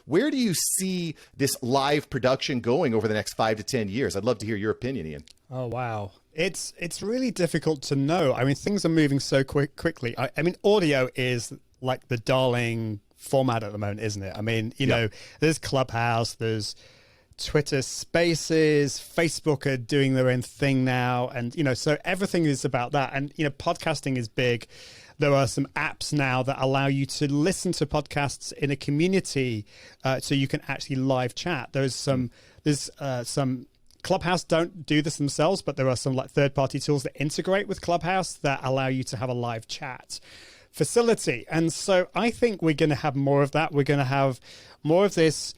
Where do you see this live production going over the next 5 to 10 years? I'd love to hear your opinion, Ian. Oh, wow. It's really difficult to know. I mean, things are moving so quickly. I mean, audio is like the darling format at the moment, isn't it? I mean, you know, there's Clubhouse, there's Twitter Spaces, Facebook are doing their own thing now. And, you know, so everything is about that. And, you know, podcasting is big. There are some apps now that allow you to listen to podcasts in a community, so you can actually live chat. There's some Clubhouse don't do this themselves, but there are some like third-party tools that integrate with Clubhouse that allow you to have a live chat facility. And so I think we're going to have more of that. We're going to have more of this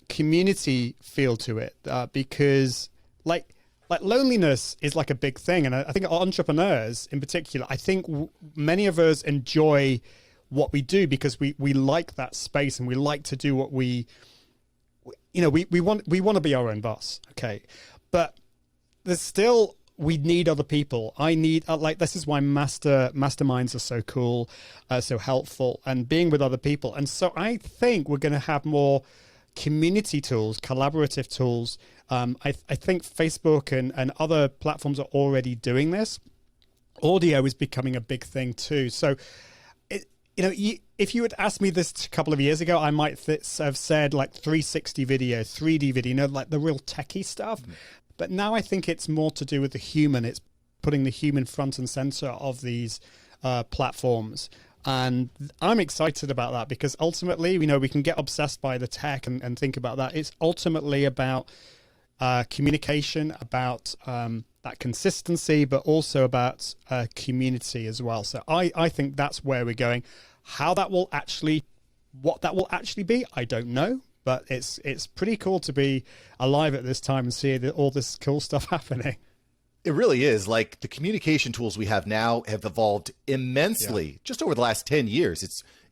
community feel to it, because like loneliness is like a big thing. And I think entrepreneurs in particular, I think many of us enjoy what we do because we like that space and we like to do what we want to be our own boss. Okay. But there's still, we need other people. I need, this is why masterminds are so cool, so helpful, and being with other people. And so I think we're going to have more community tools, collaborative tools. I think Facebook and other platforms are already doing this. Audio is becoming a big thing too. So, if you had asked me this a couple of years ago, I might have said like 360 video, 3D video, like the real techie stuff. Mm-hmm. But now I think it's more to do with the human. It's putting the human front and center of these platforms. And I'm excited about that because ultimately, we can get obsessed by the tech and think about that. It's ultimately about communication, about that consistency, but also about community as well. So I think that's where we're going. What that will actually be, I don't know. But it's pretty cool to be alive at this time and see all this cool stuff happening. It really is. Like the communication tools we have now have evolved immensely just over the last 10 years.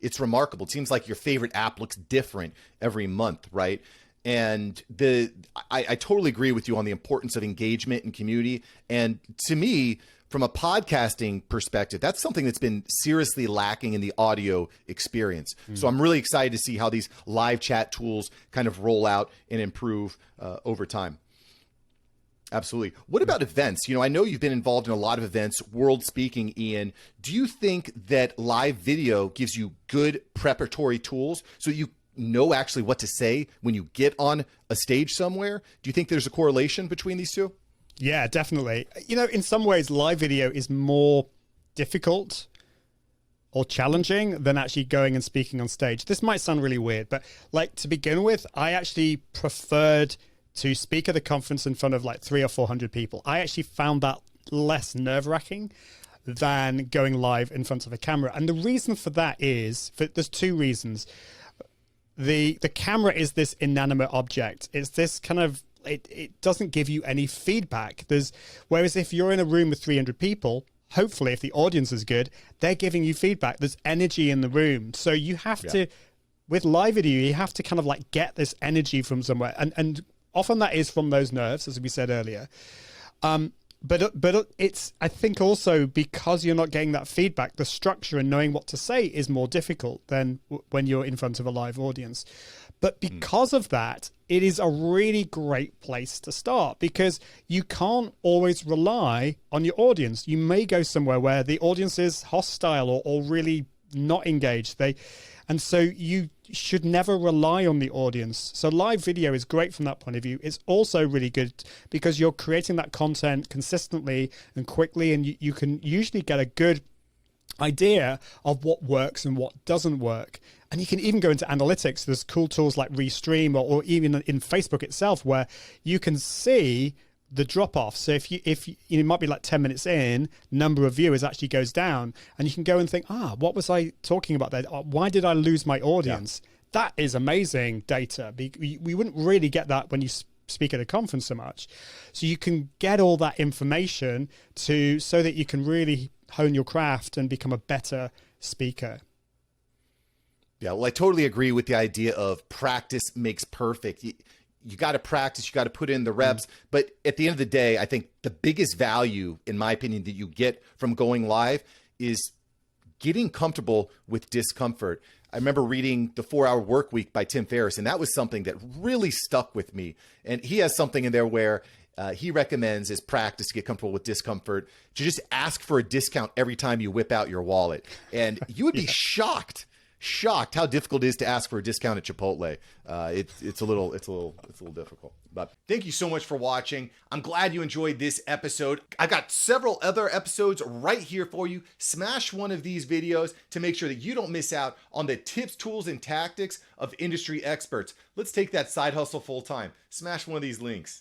It's remarkable. It seems like your favorite app looks different every month, right? And I totally agree with you on the importance of engagement and community. And to me, from a podcasting perspective, that's something that's been seriously lacking in the audio experience. So I'm really excited to see how these live chat tools kind of roll out and improve over time. Absolutely. What about events? I know you've been involved in a lot of events, world speaking, Ian. Do you think that live video gives you good preparatory tools so you know actually what to say when you get on a stage somewhere? Do you think there's a correlation between these two? Yeah, definitely. In some ways, live video is more difficult or challenging than actually going and speaking on stage. This might sound really weird, but to begin with, I actually preferred to speak at a conference in front of 300 or 400 people. I actually found that less nerve-wracking than going live in front of a camera. And the reason for that is, there's two reasons. The camera is this inanimate object. It's this kind of, it doesn't give you any feedback. Whereas if you're in a room with 300 people, hopefully if the audience is good, they're giving you feedback. There's energy in the room. So you have to, with live video, you have to kind of get this energy from somewhere. And often that is from those nerves, as we said earlier. But it's, I think also because you're not getting that feedback, the structure and knowing what to say is more difficult than when you're in front of a live audience. But because of that, it is a really great place to start because you can't always rely on your audience. You may go somewhere where the audience is hostile or really not engaged. And so you should never rely on the audience. So live video is great from that point of view. It's also really good because you're creating that content consistently and quickly, and you can usually get a good idea of what works and what doesn't work. And you can even go into analytics. There's cool tools like Restream or even in Facebook itself where you can see the drop off. So if you might be 10 minutes in, number of viewers actually goes down, and you can go and think, what was I talking about there? Why did I lose my audience? Yeah. That is amazing data. We wouldn't really get that when you speak at a conference so much. So you can get all that information so that you can really hone your craft and become a better speaker. Yeah, well, I totally agree with the idea of practice makes perfect. You got to practice, you got to put in the reps. But at the end of the day, I think the biggest value, in my opinion, that you get from going live is getting comfortable with discomfort. I remember reading The 4-Hour Work Week by Tim Ferriss, and that was something that really stuck with me. And he has something in there where he recommends as practice to get comfortable with discomfort to just ask for a discount every time you whip out your wallet. And you would be shocked how difficult it is to ask for a discount at Chipotle. It's a little difficult. But thank you so much for watching. I'm glad you enjoyed this episode. I've got several other episodes right here for you. Smash one of these videos to make sure that you don't miss out on the tips, tools, and tactics of industry experts. Let's take that side hustle full time. Smash one of these links.